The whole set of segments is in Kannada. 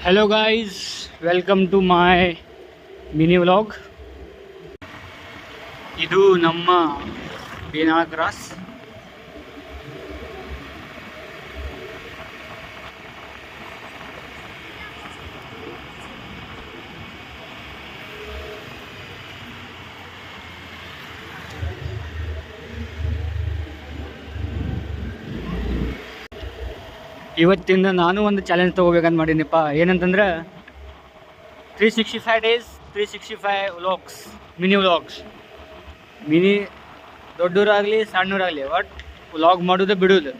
Hello guys, welcome to my mini vlog. ಇದು ನಮ್ಮ ಬೇನಾಳ ಕ್ರಾಸ್. ಇವತ್ತಿಂದ ನಾನು ಒಂದು ಚಾಲೆಂಜ್ ತೊಗೋಬೇಕಂತ ಮಾಡೀನಿಪ್ಪ. ಏನಂತಂದ್ರೆ 365 days 365 vlogs, mini vlogs. Mini ದೊಡ್ಡವರಾಗಲಿ ಸಣ್ಣವರಾಗಲಿ ಒಟ್ಟು ವ್ಲಾಗ್ ಮಾಡೋದು ಬಿಡೋದು.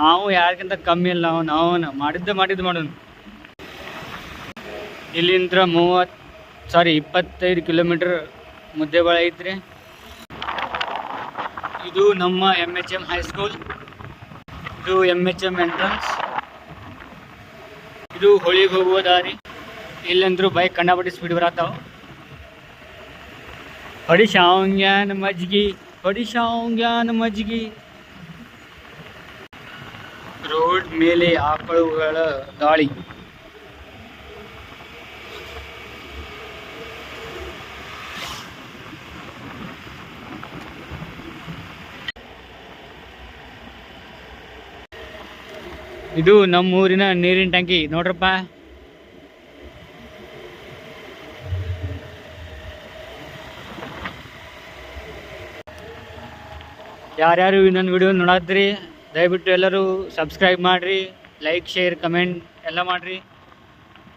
ನಾವು ಯಾರಿಗಿಂತ ಕಮ್ಮಿ ಇಲ್ಲ, ನಾವು ಮಾಡಿದ್ದು ಮಾಡೋಣ. ಇಲ್ಲಿಂದ 25 ಕಿಲೋಮೀಟ್ರ್ ಮುದ್ದೇಬೇಳೆ ಐತ್ರಿ. ಇದು ನಮ್ಮ MHM ಹೈಸ್ಕೂಲ್. ಇದು MHM ಎಂಟ್ರನ್ಸ್. ಇದು ಹೋಳಿಗೆ ಹೋಗುವ ದಾರಿ. ಇಲ್ಲಂದ್ರೂ ಬೈಕ್ ಕಂಡಾಪಟ್ಟಿ ಸ್ಪೀಡ್ ಬರತ್ತಾವ. ಹೊಡಿಶಾಂಗ್ಯಾನ ಮಜ್ಗಿ. ರೋಡ್ ಮೇಲೆ ಆಕಳುಗಳ ದಾಳಿ. ಇದು ನಮ್ಮೂರಿನ ನೀರಿನ ಟ್ಯಾಂಕಿ ನೋಡ್ರಪ್ಪ. ಯಾರ್ಯಾರು ನನ್ನ ವಿಡಿಯೋ ನೋಡತ್ತೀರಿ ದಯವಿಟ್ಟು ಎಲ್ಲರೂ ಸಬ್ಸ್ಕ್ರೈಬ್ ಮಾಡಿರಿ, ಲೈಕ್ ಶೇರ್ ಕಮೆಂಟ್ ಎಲ್ಲ ಮಾಡಿರಿ.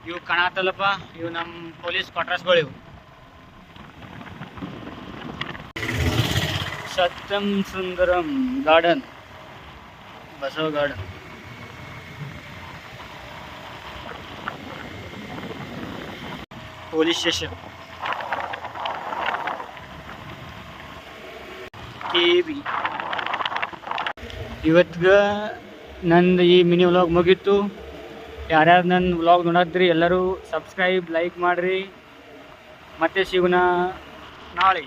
ಇವು ಕಾಣತ್ತಲ್ಲಪ್ಪ, ಇವು ನಮ್ಮ ಪೊಲೀಸ್ ಕ್ವಾರ್ಟರ್ಸ್ಗಳು. ಇವು Satyam Sundaram garden, Basava garden. Police station KB. ಇವತ್ತಿಗೆ ನಂದು ಈ ಮಿನಿ ವ್ಲಾಗ್ ಮುಗೀತು. ಯಾರ್ಯಾರು ನನ್ನ ವ್ಲಾಗ್ ನೋಡತ್ತೀರಿ ಎಲ್ಲರೂ ಸಬ್ಸ್ಕ್ರೈಬ್ ಲೈಕ್ ಮಾಡಿರಿ. ಮತ್ತೆ ಸಿಗೋಣ ನಾಳೆ.